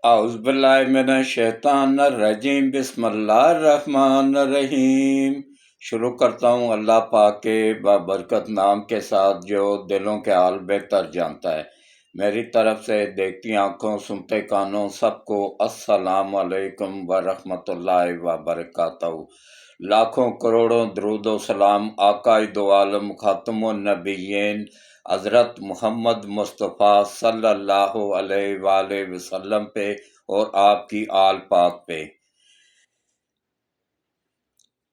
اعوذ باللہ من الشیطان الرجیم، بسم اللہ الرحمن الرحیم۔ شروع کرتا ہوں اللہ پاک کے بابرکت نام کے ساتھ جو دلوں کے حال بہتر جانتا ہے۔ میری طرف سے دیکھتی آنکھوں سنتے کانوں سب کو السلام علیکم ورحمۃ اللہ وبرکاتہ۔ لاکھوں کروڑوں درود و سلام آقا دو عالم خاتم النبیین حضرت محمد مصطفیٰ صلی اللہ علیہ وآلہ وسلم پہ اور آپ کی آل پاک پہ۔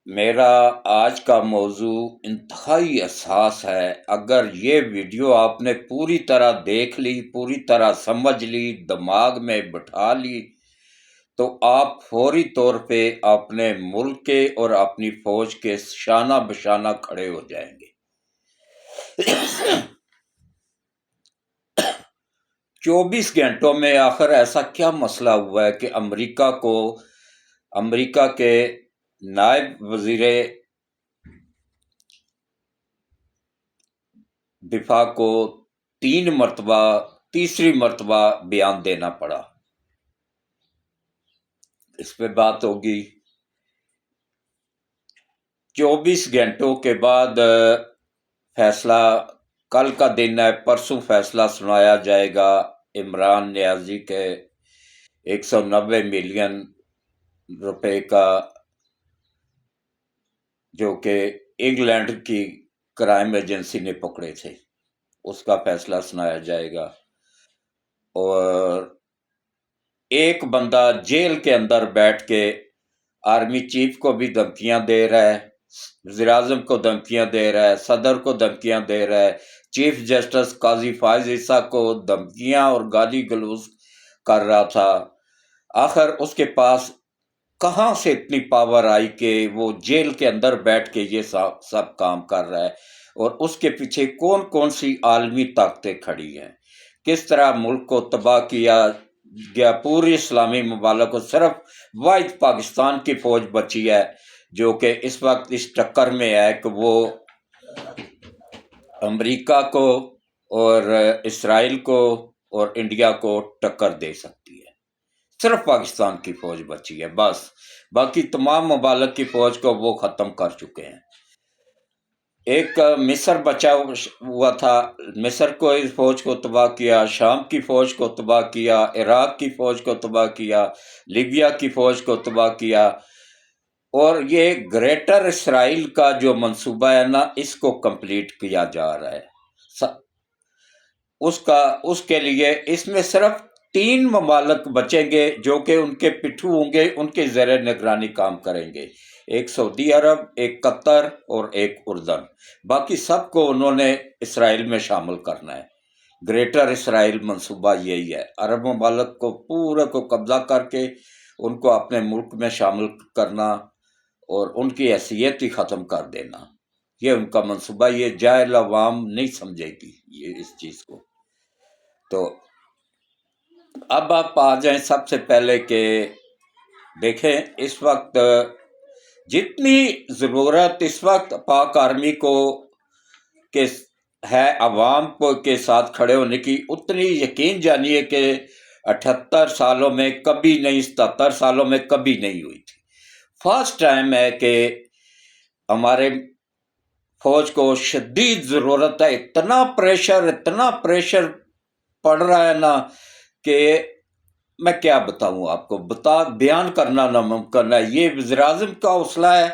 میرا آج کا موضوع انتہائی حساس ہے۔ اگر یہ ویڈیو آپ نے پوری طرح دیکھ لی، پوری طرح سمجھ لی، دماغ میں بٹھا لی، تو آپ فوری طور پہ اپنے ملک کے اور اپنی فوج کے شانہ بشانہ کھڑے ہو جائیں گے۔ 24 گھنٹوں میں آخر ایسا کیا مسئلہ ہوا ہے کہ امریکہ کے نائب وزیر دفاع کو تیسری مرتبہ بیان دینا پڑا؟ اس پہ بات ہوگی۔ 24 گھنٹوں کے بعد فیصلہ، کل کا دن ہے، پرسوں فیصلہ سنایا جائے گا عمران نیازی کے 190 ملین روپے کا، جو کہ انگلینڈ کی کرائم ایجنسی نے پکڑے تھے، اس کا فیصلہ سنایا جائے گا۔ اور ایک بندہ جیل کے اندر بیٹھ کے آرمی چیف کو بھی دھمکیاں دے رہا ہے، وزیر اعظم کو دھمکیاں دے رہا ہے، صدر کو دھمکیاں دے رہا ہے، چیف جسٹس قاضی فائز عیسیٰ کو دھمکیاں اور گالی گلوز کر رہا تھا۔ آخر اس کے پاس کہاں سے اتنی پاور آئی کہ وہ جیل کے اندر بیٹھ کے یہ سب کام کر رہا ہے؟ اور اس کے پیچھے کون کون سی عالمی طاقتیں کھڑی ہیں؟ کس طرح ملک کو تباہ کیا گیا؟ پوری اسلامی ممالک کو صرف واحد پاکستان کی فوج بچی ہے جو کہ اس وقت اس ٹکر میں ہے کہ وہ امریکہ کو اور اسرائیل کو اور انڈیا کو ٹکر دے سکتی ہے۔ صرف پاکستان کی فوج بچی ہے بس، باقی تمام ممالک کی فوج کو وہ ختم کر چکے ہیں۔ ایک مصر بچا ہوا تھا، مصر کو اس فوج کو تباہ کیا، شام کی فوج کو تباہ کیا، عراق کی فوج کو تباہ کیا، لیبیا کی فوج کو تباہ کیا، اور یہ گریٹر اسرائیل کا جو منصوبہ ہے نا، اس کو کمپلیٹ کیا جا رہا ہے۔ اس کے لیے اس میں صرف 3 ممالک بچیں گے جو کہ ان کے پٹھو ہوں گے، ان کے زیر نگرانی کام کریں گے، ایک سعودی عرب، ایک قطر اور ایک اردن۔ باقی سب کو انہوں نے اسرائیل میں شامل کرنا ہے۔ گریٹر اسرائیل منصوبہ یہی ہے، عرب ممالک کو پورے کو قبضہ کر کے ان کو اپنے ملک میں شامل کرنا اور ان کی حیثیت ہی ختم کر دینا، یہ ان کا منصوبہ۔ یہ جاہل عوام نہیں سمجھے گی یہ اس چیز کو۔ تو اب آپ آ جائیں سب سے پہلے کہ دیکھیں اس وقت جتنی ضرورت اس وقت پاک آرمی کو کہ ہے عوام کو کے ساتھ کھڑے ہونے کی، اتنی یقین جانیے کہ 78 سالوں میں کبھی نہیں، 77 سالوں میں کبھی نہیں ہوئی تھی۔ فرسٹ ٹائم ہے کہ ہمارے فوج کو شدید ضرورت ہے۔ اتنا پریشر پڑ رہا ہے نا کہ میں کیا بتاؤں آپ کو، بیان کرنا ناممکن ہے۔ یہ وزیر اعظم کا حوصلہ ہے،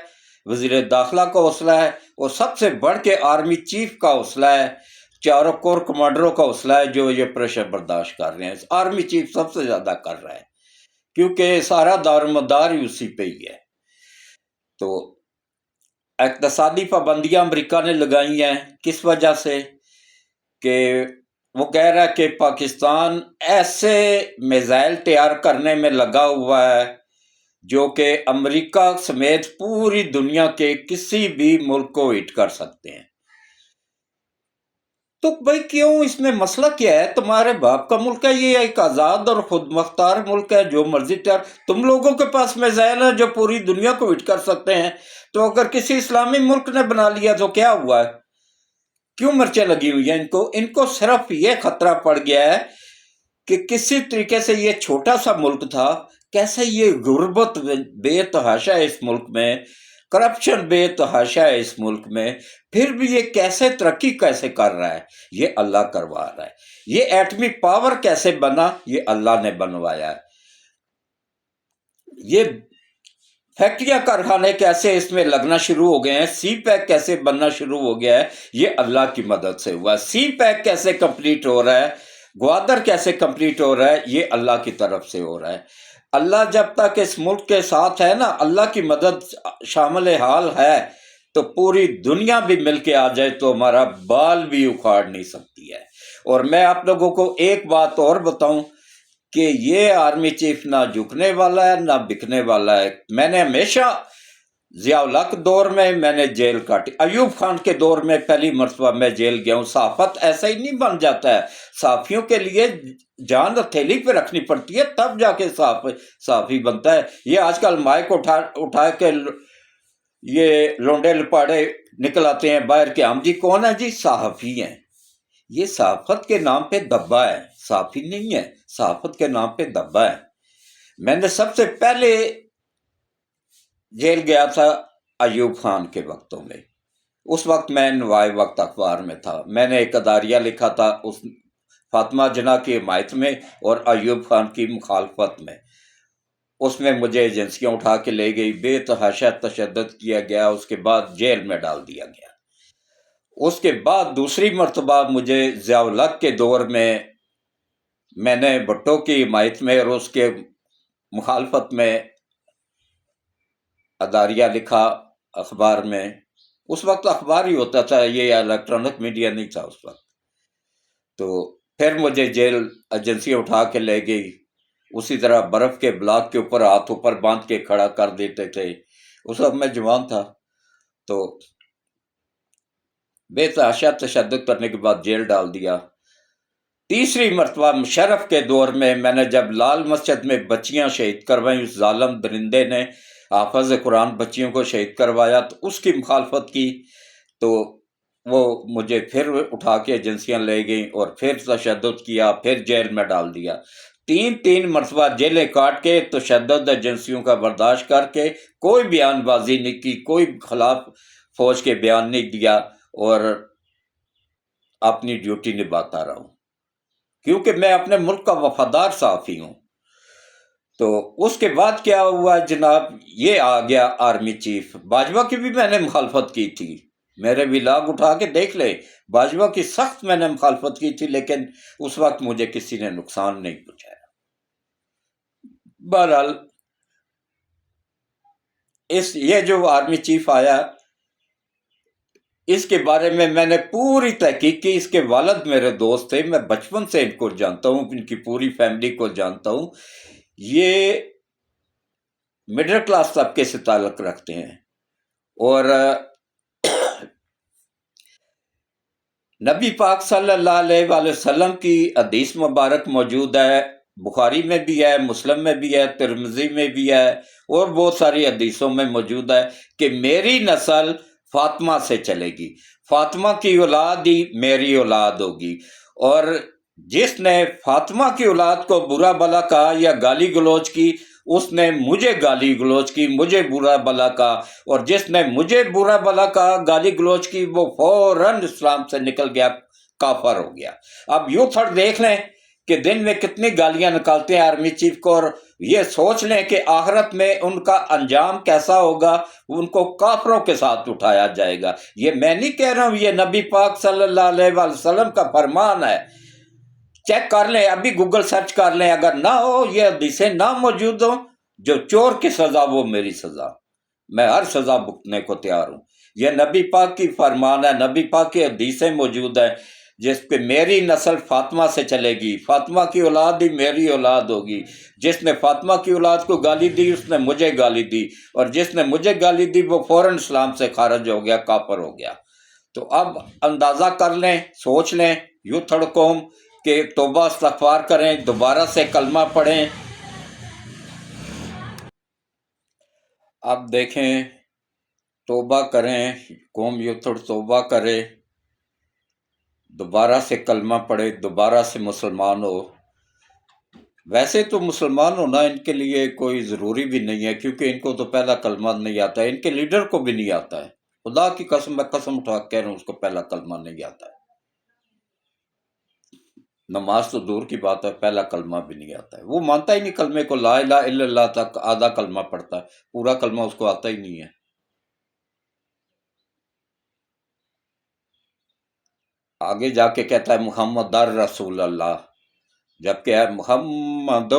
وزیر داخلہ کا حوصلہ ہے، اور سب سے بڑھ کے آرمی چیف کا حوصلہ ہے، چاروں کور کمانڈروں کا حوصلہ ہے جو یہ پریشر برداشت کر رہے ہیں۔ آرمی چیف سب سے زیادہ کر رہا ہے کیونکہ سارا دار مدار ہی اسی پہ ہی ہے۔ تو اقتصادی پابندیاں امریکہ نے لگائی ہیں، کس وجہ سے؟ کہ وہ کہہ رہا ہے کہ پاکستان ایسے میزائل تیار کرنے میں لگا ہوا ہے جو کہ امریکہ سمیت پوری دنیا کے کسی بھی ملک کو ہٹ کر سکتے ہیں۔ تو بھائی کیوں؟ اس میں مسئلہ کیا ہے؟ تمہارے باپ کا ملک ہے، یہ ایک آزاد اور خود مختار ملک ہے، جو مرضی تیار۔ تم لوگوں کے پاس میزائل ہیں جو پوری دنیا کو ہٹ کر سکتے ہیں، تو اگر کسی اسلامی ملک نے بنا لیا تو کیا ہوا ہے؟ کیوں مرچیں لگی ہوئی ہیں ان کو صرف یہ خطرہ پڑ گیا ہے کہ کسی طریقے سے یہ چھوٹا سا ملک تھا، کیسے یہ غربت بے تحاشا ہے اس ملک میں، کرپشن بے تحاشا ہے اس ملک میں، پھر بھی یہ کیسے ترقی کیسے کر رہا ہے، یہ اللہ کروا رہا ہے۔ یہ ایٹمی پاور کیسے بنا، یہ اللہ نے بنوایا ہے۔ یہ فیکٹریاں کارخانے کیسے اس میں لگنا شروع ہو گئے ہیں، سی پیک کیسے بننا شروع ہو گیا ہے، یہ اللہ کی مدد سے ہوا ہے۔ سی پیک کیسے کمپلیٹ ہو رہا ہے، گوادر کیسے کمپلیٹ ہو رہا ہے، یہ اللہ کی طرف سے ہو رہا ہے۔ اللہ جب تک اس ملک کے ساتھ ہے نا، اللہ کی مدد شامل حال ہے، تو پوری دنیا بھی مل کے آ جائے تو ہمارا بال بھی اکھاڑ نہیں سکتی ہے۔ اور میں آپ لوگوں کو ایک بات اور بتاؤں کہ یہ آرمی چیف نہ جھکنے والا ہے نہ بکنے والا ہے۔ میں نے ہمیشہ ضیاء الحق دور میں نے جیل کاٹی، ایوب خان کے دور میں پہلی مرتبہ میں جیل گیا ہوں۔ صحافت ایسا ہی نہیں بن جاتا ہے، صحافیوں کے لیے جان ہتھیلی پہ رکھنی پڑتی ہے، تب جا کے صحافی بنتا ہے۔ یہ آج کل مائک اٹھا کے یہ لونڈے لپاڑے نکل آتے ہیں باہر کے، ہم جی کون ہیں جی؟ صحافی ہیں۔ یہ صحافت کے نام پہ دبا ہے، صحافی نہیں ہے، صحافت کے نام پہ دبا ہے۔ میں نے سب سے پہلے جیل گیا تھا ایوب خان کے وقتوں میں، اس وقت میں نوائے وقت اخبار میں تھا۔ میں نے ایک اداریہ لکھا تھا اس فاطمہ جناح کی حمایت میں اور ایوب خان کی مخالفت میں۔ اس میں مجھے ایجنسیاں اٹھا کے لے گئی، بے تحاشا تشدد کیا گیا، اس کے بعد جیل میں ڈال دیا گیا۔ اس کے بعد دوسری مرتبہ مجھے ضیاء الحق کے دور میں نے بھٹو کی حمایت میں اور اس کے مخالفت میں اداریہ لکھا اخبار میں۔ اس وقت اخبار ہی ہوتا تھا، یہ الیکٹرانک میڈیا نہیں تھا اس وقت۔ تو پھر مجھے جیل ایجنسی اٹھا کے لے گئی، اسی طرح برف کے بلاک کے اوپر ہاتھ اوپر باندھ کے کھڑا کر دیتے تھے۔ اس وقت میں جوان تھا، تو بے تحاشا تشدد کرنے کے بعد جیل ڈال دیا۔ تیسری مرتبہ مشرف کے دور میں نے جب لال مسجد میں بچیاں شہید کروائیں، اس ظالم درندے نے حافظ قرآن بچیوں کو شہید کروایا، تو اس کی مخالفت کی، تو وہ مجھے پھر اٹھا کے ایجنسیاں لے گئیں اور پھر تشدد کیا، پھر جیل میں ڈال دیا۔ تین مرتبہ جیلیں کاٹ کے تشدد ایجنسیوں کا برداشت کر کے کوئی بیان بازی نہیں کی، کوئی خلاف فوج کے بیان نہیں دیا، اور اپنی ڈیوٹی نبھاتا رہا ہوں، کیونکہ میں اپنے ملک کا وفادار صحافی ہوں۔ تو اس کے بعد کیا ہوا جناب، یہ آ گیا آرمی چیف۔ باجوہ کی بھی میں نے مخالفت کی تھی، میرے ولاگ اٹھا کے دیکھ لے، باجوہ کی سخت میں نے مخالفت کی تھی، لیکن اس وقت مجھے کسی نے نقصان نہیں پہنچایا۔ بہرحال یہ جو آرمی چیف آیا، اس کے بارے میں نے پوری تحقیق کی۔ اس کے والد میرے دوست تھے، میں بچپن سے ان کو جانتا ہوں، ان کی پوری فیملی کو جانتا ہوں۔ یہ مڈل کلاس طبقے سے تعلق رکھتے ہیں، اور نبی پاک صلی اللہ علیہ وآلہ وسلم کی حدیث مبارک موجود ہے، بخاری میں بھی ہے، مسلم میں بھی ہے، ترمذی میں بھی ہے، اور بہت ساری حدیثوں میں موجود ہے کہ میری نسل فاطمہ سے چلے گی، فاطمہ کی اولاد ہی میری اولاد ہوگی، اور جس نے فاطمہ کی اولاد کو برا بلا کہا یا گالی گلوچ کی، اس نے مجھے گالی گلوچ کی، مجھے برا بلا کہا، اور جس نے مجھے برا بلا کہا، گالی گلوچ کی، وہ فوراً اسلام سے نکل گیا، کافر ہو گیا۔ اب یوں تھوڑا دیکھ لیں کہ دن میں کتنی گالیاں نکالتے ہیں آرمی چیف کو، اور یہ سوچ لیں کہ آخرت میں ان کا انجام کیسا ہوگا، ان کو کافروں کے ساتھ اٹھایا جائے گا۔ یہ میں نہیں کہہ رہا ہوں، یہ نبی پاک صلی اللہ علیہ وآلہ وسلم کا فرمان ہے۔ چیک کر لیں، ابھی گوگل سرچ کر لیں، اگر نہ ہو، یہ حدیثیں نہ موجود ہوں، جو چور کی سزا وہ میری سزا، میں ہر سزا بھگتنے کو تیار ہوں۔ یہ نبی پاک کی فرمان ہے، نبی پاک کی حدیثیں موجود ہیں، جس پہ میری نسل فاطمہ سے چلے گی، فاطمہ کی اولاد ہی میری اولاد ہوگی۔ جس نے فاطمہ کی اولاد کو گالی دی، اس نے مجھے گالی دی، اور جس نے مجھے گالی دی وہ فوراً اسلام سے خارج ہو گیا، کافر ہو گیا۔ تو اب اندازہ کر لیں، سوچ لیں، یوں تھوڑا قوم کہ توبہ استغفار کریں، دوبارہ سے کلمہ پڑھیں۔ اب دیکھیں، توبہ کریں، قوم یوں تھوڑا توبہ کرے، دوبارہ سے کلمہ پڑھے، دوبارہ سے مسلمان ہو، ویسے تو مسلمان ہونا ان کے لیے کوئی ضروری بھی نہیں ہے، کیونکہ ان کو تو پہلا کلمہ نہیں آتا ہے، ان کے لیڈر کو بھی نہیں آتا ہے۔ خدا کی قسم، میں قسم اٹھا کے کہہ رہا ہوں، اس کو پہلا کلمہ نہیں آتا ہے۔ نماز تو دور کی بات ہے، پہلا کلمہ بھی نہیں آتا ہے، وہ مانتا ہی نہیں کلمے کو، لا الہ الا اللہ تک آدھا کلمہ پڑھتا ہے، پورا کلمہ اس کو آتا ہی نہیں ہے۔ آگے جا کے کہتا ہے محمد رسول اللہ، جبکہ ہے محمد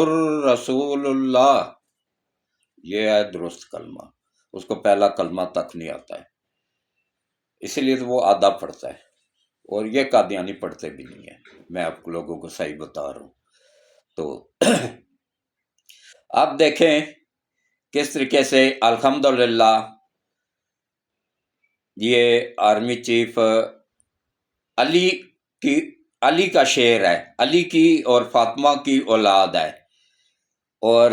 رسول اللہ، یہ ہے درست کلمہ، اس کو پہلا کلمہ تک نہیں آتا ہے، اسی لیے تو وہ آدھا پڑھتا ہے، اور یہ قادیانی پڑھتے بھی نہیں ہیں، میں آپ لوگوں کو صحیح بتا رہا ہوں۔ تو اب دیکھیں کس طریقے سے الحمدللہ یہ آرمی چیف علی کا شعر ہے، علی کی اور فاطمہ کی اولاد ہے، اور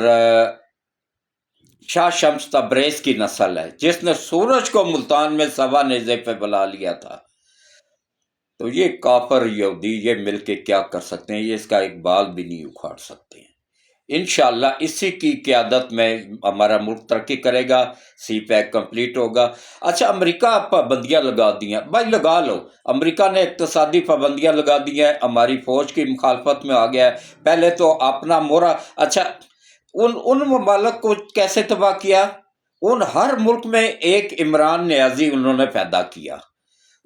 شاہ شمس تبریز کی نسل ہے، جس نے سورج کو ملتان میں سوا نیزے پہ بلا لیا تھا۔ تو یہ کافر یہودی یہ مل کے کیا کر سکتے ہیں؟ یہ اس کا ایک بال بھی نہیں اکھاڑ سکتے ہیں۔ انشاءاللہ اسی کی قیادت میں ہمارا ملک ترقی کرے گا، سی پیک کمپلیٹ ہوگا۔ اچھا، امریکہ پابندیاں لگا دی ہیں، بھائی لگا لو، امریکہ نے اقتصادی پابندیاں لگا دی ہیں، ہماری فوج کی مخالفت میں آ گیا ہے، پہلے تو اپنا مورا، اچھا ان ممالک کو کیسے تباہ کیا؟ ان ہر ملک میں ایک عمران نیازی انہوں نے پیدا کیا،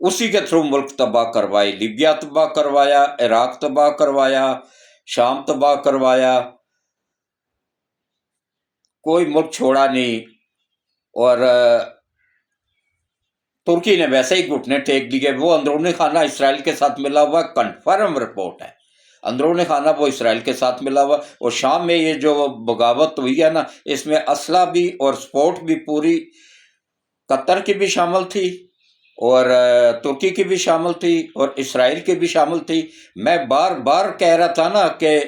اسی کے تھرو ملک تباہ کروائی، لیبیا تباہ کروایا، عراق تباہ کروایا، شام تباہ کروایا، کوئی ملک چھوڑا نہیں۔ اور ترکی نے ویسے ہی گھٹنے ٹیک لیے، وہ اندرونی خانہ اسرائیل کے ساتھ ملا ہوا، کنفرم رپورٹ ہے، اندرونی خانہ وہ اسرائیل کے ساتھ ملا ہوا۔ اور شام میں یہ جو بغاوت ہوئی ہے نا، اس میں اسلحہ بھی اور سپورٹ بھی پوری قطر کی بھی شامل تھی، اور ترکی کی بھی شامل تھی، اور اسرائیل کی بھی شامل تھی۔ میں بار بار کہہ رہا تھا نا کہ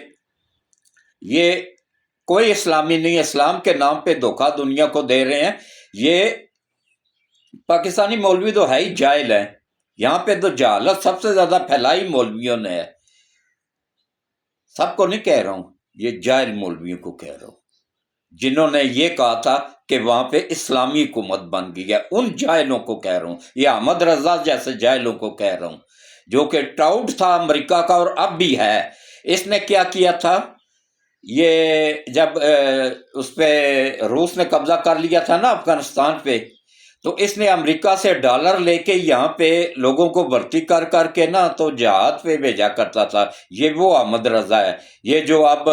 یہ کوئی اسلامی نہیں، اسلام کے نام پہ دھوکہ دنیا کو دے رہے ہیں۔ یہ پاکستانی مولوی تو ہے ہی جاہل ہیں، یہاں پہ تو جہالت سب سے زیادہ پھیلائی مولویوں نے ہے، سب کو نہیں کہہ رہا ہوں، یہ جاہل مولویوں کو کہہ رہا ہوں، جنہوں نے یہ کہا تھا کہ وہاں پہ اسلامی حکومت بن گئی ہے، ان جاہلوں کو کہہ رہا ہوں، یہ احمد رضا جیسے جاہلوں کو کہہ رہا ہوں، جو کہ ٹراؤٹ تھا امریکہ کا اور اب بھی ہے۔ اس نے کیا کیا تھا؟ یہ جب اس پہ روس نے قبضہ کر لیا تھا نا افغانستان پہ، تو اس نے امریکہ سے ڈالر لے کے یہاں پہ لوگوں کو بھرتی کر کر کے نا تو جہاد پہ بھیجا کرتا تھا۔ یہ وہ احمد رضا ہے، یہ جو اب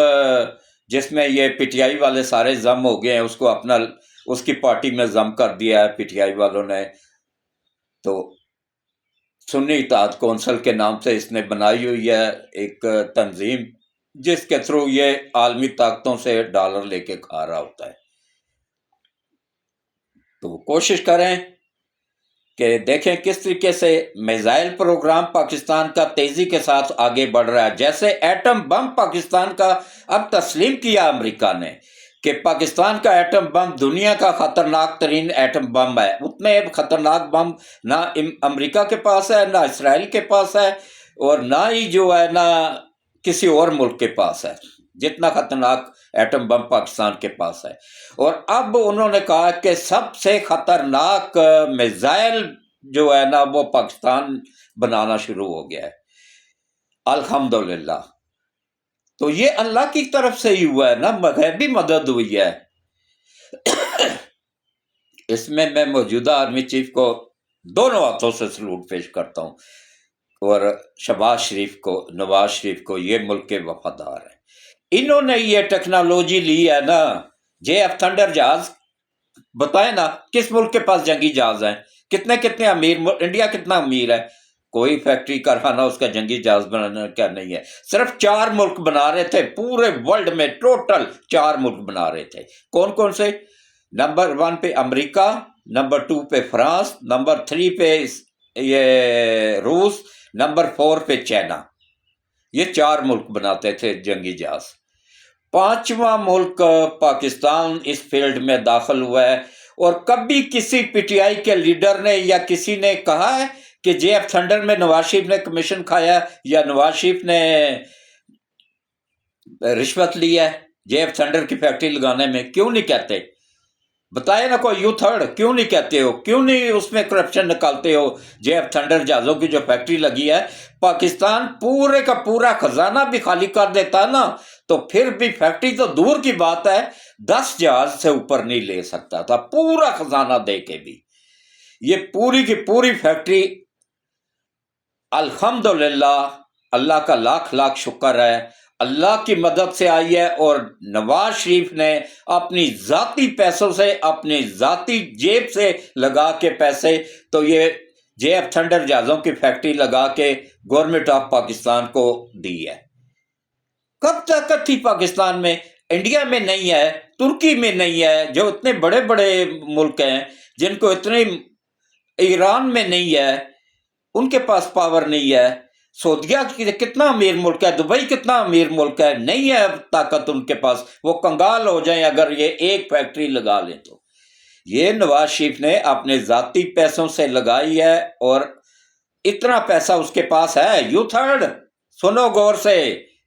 جس میں یہ پی ٹی آئی والے سارے ضم ہو گئے ہیں، اس کو اپنا اس کی پارٹی میں ضم کر دیا ہے پی ٹی آئی والوں نے۔ تو سنی اتحاد کونسل کے نام سے اس نے بنائی ہوئی ہے ایک تنظیم، جس کے تھرو یہ عالمی طاقتوں سے ڈالر لے کے کھا رہا ہوتا ہے۔ تو وہ کوشش کریں کہ دیکھیں کس طریقے سے میزائل پروگرام پاکستان کا تیزی کے ساتھ آگے بڑھ رہا ہے، جیسے ایٹم بم پاکستان کا اب تسلیم کیا امریکہ نے کہ پاکستان کا ایٹم بم دنیا کا خطرناک ترین ایٹم بم ہے۔ اتنے خطرناک بم نہ امریکہ کے پاس ہے، نہ اسرائیل کے پاس ہے، اور نہ ہی جو ہے نہ کسی اور ملک کے پاس ہے، جتنا خطرناک ایٹم بم پاکستان کے پاس ہے۔ اور اب انہوں نے کہا کہ سب سے خطرناک میزائل جو ہے نا وہ پاکستان بنانا شروع ہو گیا ہے، الحمدللہ۔ تو یہ اللہ کی طرف سے ہی ہوا ہے نا، غیبی مدد ہوئی ہے۔ اس میں موجودہ آرمی چیف کو دونوں ہاتھوں سے سلوٹ پیش کرتا ہوں، اور شہباز شریف کو، نواز شریف کو، یہ ملک کے وفادار ہیں۔ انہوں نے یہ ٹیکنالوجی لی ہے نا، جے ایف تھنڈر جہاز، بتائیں نا کس ملک کے پاس جنگی جہاز ہیں؟ کتنے امیر، انڈیا کتنا امیر ہے، کوئی فیکٹری کارخانہ اس کا جنگی جہاز بنانے کا نہیں ہے۔ صرف 4 ملک بنا رہے تھے پورے ورلڈ میں، ٹوٹل 4 ملک بنا رہے تھے۔ کون کون سے؟ نمبر 1 پہ امریکہ، نمبر 2 پہ فرانس، نمبر 3 پہ یہ روس، نمبر 4 پہ چائنا۔ یہ 4 ملک بناتے تھے جنگی جہاز۔ 5واں ملک پاکستان اس فیلڈ میں داخل ہوا ہے، اور کبھی کسی پی ٹی آئی کے لیڈر نے یا کسی نے کہا ہے کہ جے ایف تھنڈر میں نواز شریف نے کمیشن کھایا، یا نواز شریف نے رشوت لی ہے JF تھنڈر کی فیکٹری لگانے میں؟ کیوں نہیں کہتے؟ بتائے نا کوئی U3rd کیوں نہیں کہتے ہو؟ کیوں نہیں اس میں کرپشن نکالتے ہو؟ JF تھنڈر جہازوں کی جو فیکٹری لگی ہے، پاکستان پورے کا پورا خزانہ بھی خالی کر دیتا نا، تو پھر بھی فیکٹری تو دور کی بات ہے، 10 جہاز سے اوپر نہیں لے سکتا تھا پورا خزانہ دے کے بھی۔ یہ پوری کی پوری فیکٹری الحمدللہ اللہ کا لاکھ لاکھ شکر ہے، اللہ کی مدد سے آئی ہے، اور نواز شریف نے اپنی ذاتی پیسوں سے، اپنی ذاتی جیب سے لگا کے پیسے، تو یہ JF تھنڈر جہازوں کی فیکٹری لگا کے گورنمنٹ آف پاکستان کو دی ہے۔ کب طاقت تھی پاکستان میں؟ انڈیا میں نہیں ہے، ترکی میں نہیں ہے، جو اتنے بڑے بڑے ملک ہیں جن کو اتنے، ایران میں نہیں ہے، ان کے پاس پاور نہیں ہے۔ سعودیہ کتنا امیر ملک ہے، دبئی کتنا امیر ملک ہے، نہیں ہے طاقت ان کے پاس، وہ کنگال ہو جائیں اگر یہ ایک فیکٹری لگا لیں تو۔ یہ نواز شریف نے اپنے ذاتی پیسوں سے لگائی ہے، اور اتنا پیسہ اس کے پاس ہے۔ U3rd سنو غور سے،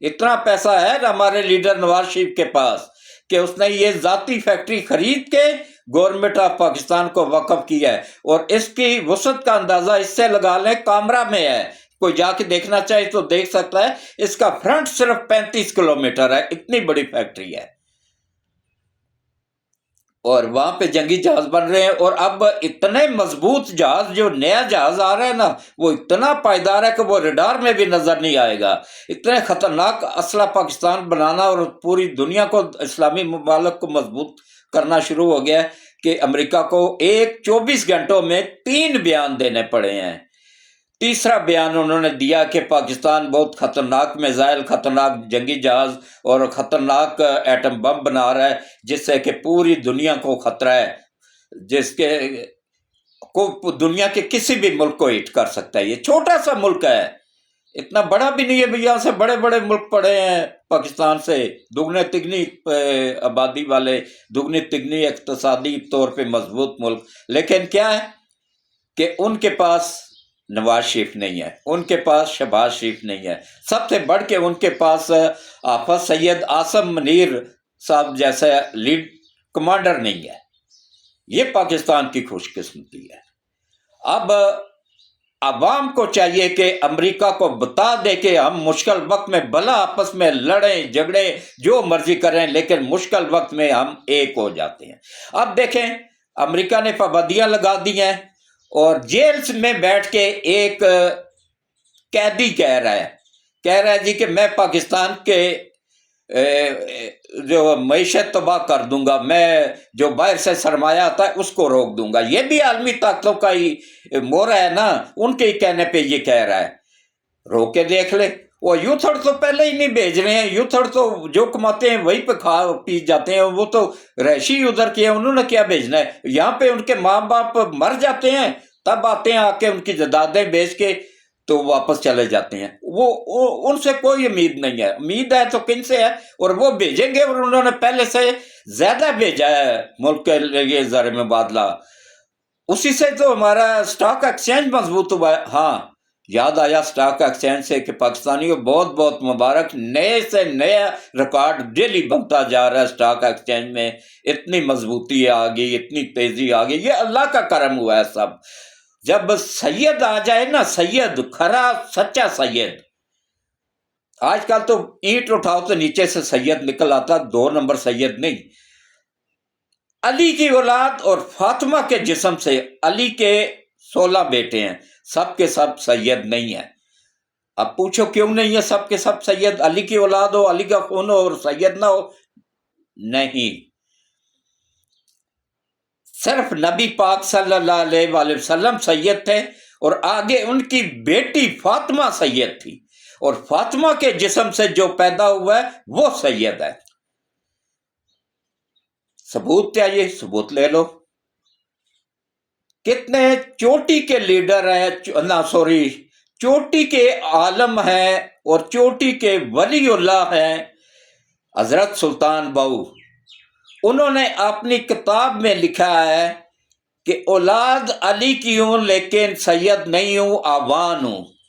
اتنا پیسہ ہے ہمارے لیڈر نواز شریف کے پاس کہ اس نے یہ ذاتی فیکٹری خرید کے گورنمنٹ آف پاکستان کو وقف کیا ہے، اور اس کی وسعت کا اندازہ اس سے لگا لیں، کامرا میں ہے، کوئی جا کے دیکھنا چاہے تو دیکھ سکتا ہے، اس کا فرنٹ صرف 35 کلومیٹر ہے، اتنی بڑی فیکٹری ہے، اور وہاں پہ جنگی جہاز بن رہے ہیں، اور اب اتنے مضبوط جہاز، جو نیا جہاز آ رہا ہے نا، وہ اتنا پائیدار ہے کہ وہ ریڈار میں بھی نظر نہیں آئے گا۔ اتنے خطرناک اسلحہ پاکستان بنانا اور پوری دنیا کو، اسلامی ممالک کو مضبوط کرنا شروع ہو گیا ہے کہ امریکہ کو 24 گھنٹوں میں 3 بیان دینے پڑے ہیں۔ تیسرا بیان انہوں نے دیا کہ پاکستان بہت خطرناک میزائل، خطرناک جنگی جہاز اور خطرناک ایٹم بم بنا رہا ہے، جس سے کہ پوری دنیا کو خطرہ ہے، جس کے کو دنیا کے کسی بھی ملک کو ہٹ کر سکتا ہے۔ یہ چھوٹا سا ملک ہے، اتنا بڑا بھی نہیں ہے، یہاں سے بڑے بڑے ملک پڑے ہیں پاکستان سے، دگنے تگنی آبادی والے، دگنی تگنی اقتصادی طور پہ مضبوط ملک، لیکن کیا ہے کہ ان کے پاس نواز شریف نہیں ہے، ان کے پاس شہباز شریف نہیں ہے، سب سے بڑھ کے ان کے پاس حافظ سید عاصم منیر صاحب جیسا لیڈ کمانڈر نہیں ہے۔ یہ پاکستان کی خوش قسمتی ہے۔ اب عوام کو چاہیے کہ امریکہ کو بتا دے کہ ہم مشکل وقت میں بھلا آپس میں لڑیں جھگڑیں جو مرضی کریں، لیکن مشکل وقت میں ہم ایک ہو جاتے ہیں۔ اب دیکھیں، امریکہ نے پابندیاں لگا دی ہیں، اور جیلز میں بیٹھ کے ایک قیدی کہہ رہا ہے جی کہ میں پاکستان کے جو معیشت تباہ کر دوں گا، میں جو باہر سے سرمایہ آتا ہے اس کو روک دوں گا۔ یہ بھی عالمی طاقتوں کا ہی مورا ہے نا، ان کے ہی کہنے پہ یہ کہہ رہا ہے۔ روک کے دیکھ لے، وہ U3rd تو پہلے ہی نہیں بھیج رہے ہیں، U3rd تو جو کماتے ہیں وہی پہ کھا پی جاتے ہیں، وہ تو رہائشی ادھر کے ہیں، انہوں نے کیا بھیجنا ہے؟ یہاں پہ ان کے ماں باپ مر جاتے ہیں، تب آتے ہیں، آ کے ان کی جائیدادیں بیچ کے تو واپس چلے جاتے ہیں۔ وہ ان سے کوئی امید نہیں ہے، امید ہے تو کن سے ہے؟ اور وہ بھیجیں گے، اور انہوں نے پہلے سے زیادہ بھیجا ہے ملک کے لیے زر مبادلہ، اسی سے تو ہمارا سٹاک ایکسچینج مضبوط ہوا ہے۔ ہاں، یاد آیا سٹاک ایکسچینج سے کہ پاکستانیوں بہت بہت مبارک، نئے سے نیا ریکارڈ ڈیلی بنتا جا رہا ہے سٹاک ایکسچینج میں، اتنی مضبوطی آ گئی، اتنی تیزی آ گئی، یہ اللہ کا کرم ہوا ہے سب۔ جب سید آ جائے نا، سید کھرا سچا سید، آج کل تو اینٹ اٹھاؤ تو نیچے سے سید نکل آتا، 2 نمبر سید نہیں۔ علی کی اولاد اور فاطمہ کے جسم سے، علی کے 16 بیٹے ہیں، سب کے سب سید نہیں ہیں۔ اب پوچھو کیوں نہیں ہے سب کے سب سید؟ علی کی اولاد ہو، علی کا خون ہو اور سید نہ ہو؟ نہیں، صرف نبی پاک صلی اللہ علیہ وآلہ وسلم سید تھے، اور آگے ان کی بیٹی فاطمہ سید تھی، اور فاطمہ کے جسم سے جو پیدا ہوا ہے وہ سید ہے۔ ثبوت چاہیے، ثبوت لے لو۔ کتنے چوٹی کے لیڈر ہیں، چوٹی کے عالم ہیں اور چوٹی کے ولی اللہ ہیں۔ حضرت سلطان بہو، انہوں نے اپنی کتاب میں لکھا ہے کہ اولاد علی کی ہوں لیکن سید نہیں ہوں، آوان ہوں۔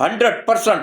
100%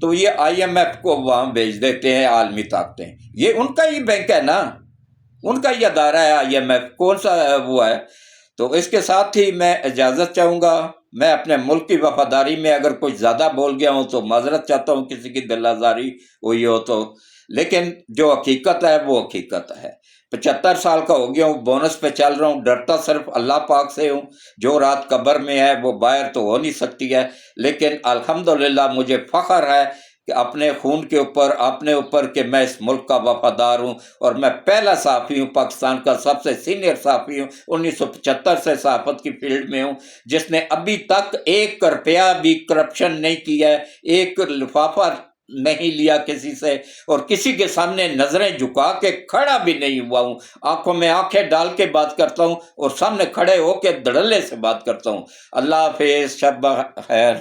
تو یہ IMF کو وہاں بھیج دیتے ہیں عالمی طاقتیں. یہ ان کا ہی بینک ہے نا، ان کا ہی ادارہ ہے IMF، کون سا وہ ہے. تو اس کے ساتھ ہی میں اجازت چاہوں گا. میں اپنے ملک کی وفاداری میں اگر کچھ زیادہ بول گیا ہوں تو معذرت چاہتا ہوں، کسی کی دل آزاری ہوئی ہو تو، لیکن جو حقیقت ہے وہ حقیقت ہے. 75 سال کا ہو گیا ہوں، بونس پہ چل رہا ہوں، ڈرتا صرف اللہ پاک سے ہوں. جو رات قبر میں ہے وہ باہر تو ہو نہیں سکتی ہے، لیکن الحمدللہ مجھے فخر ہے کہ اپنے خون کے اوپر، اپنے اوپر، کہ میں اس ملک کا وفادار ہوں. اور میں پہلا صحافی ہوں، پاکستان کا سب سے سینئر صحافی ہوں، 1975 سے صحافت کی فیلڈ میں ہوں، جس نے ابھی تک 1 روپیہ بھی کرپشن نہیں کیا ہے، 1 لفافہ نہیں لیا کسی سے، اور کسی کے سامنے نظریں جھکا کے کھڑا بھی نہیں ہوا ہوں. آنکھوں میں آنکھیں ڈال کے بات کرتا ہوں اور سامنے کھڑے ہو کے دھڑلے سے بات کرتا ہوں. اللہ حافظ، شب خیر.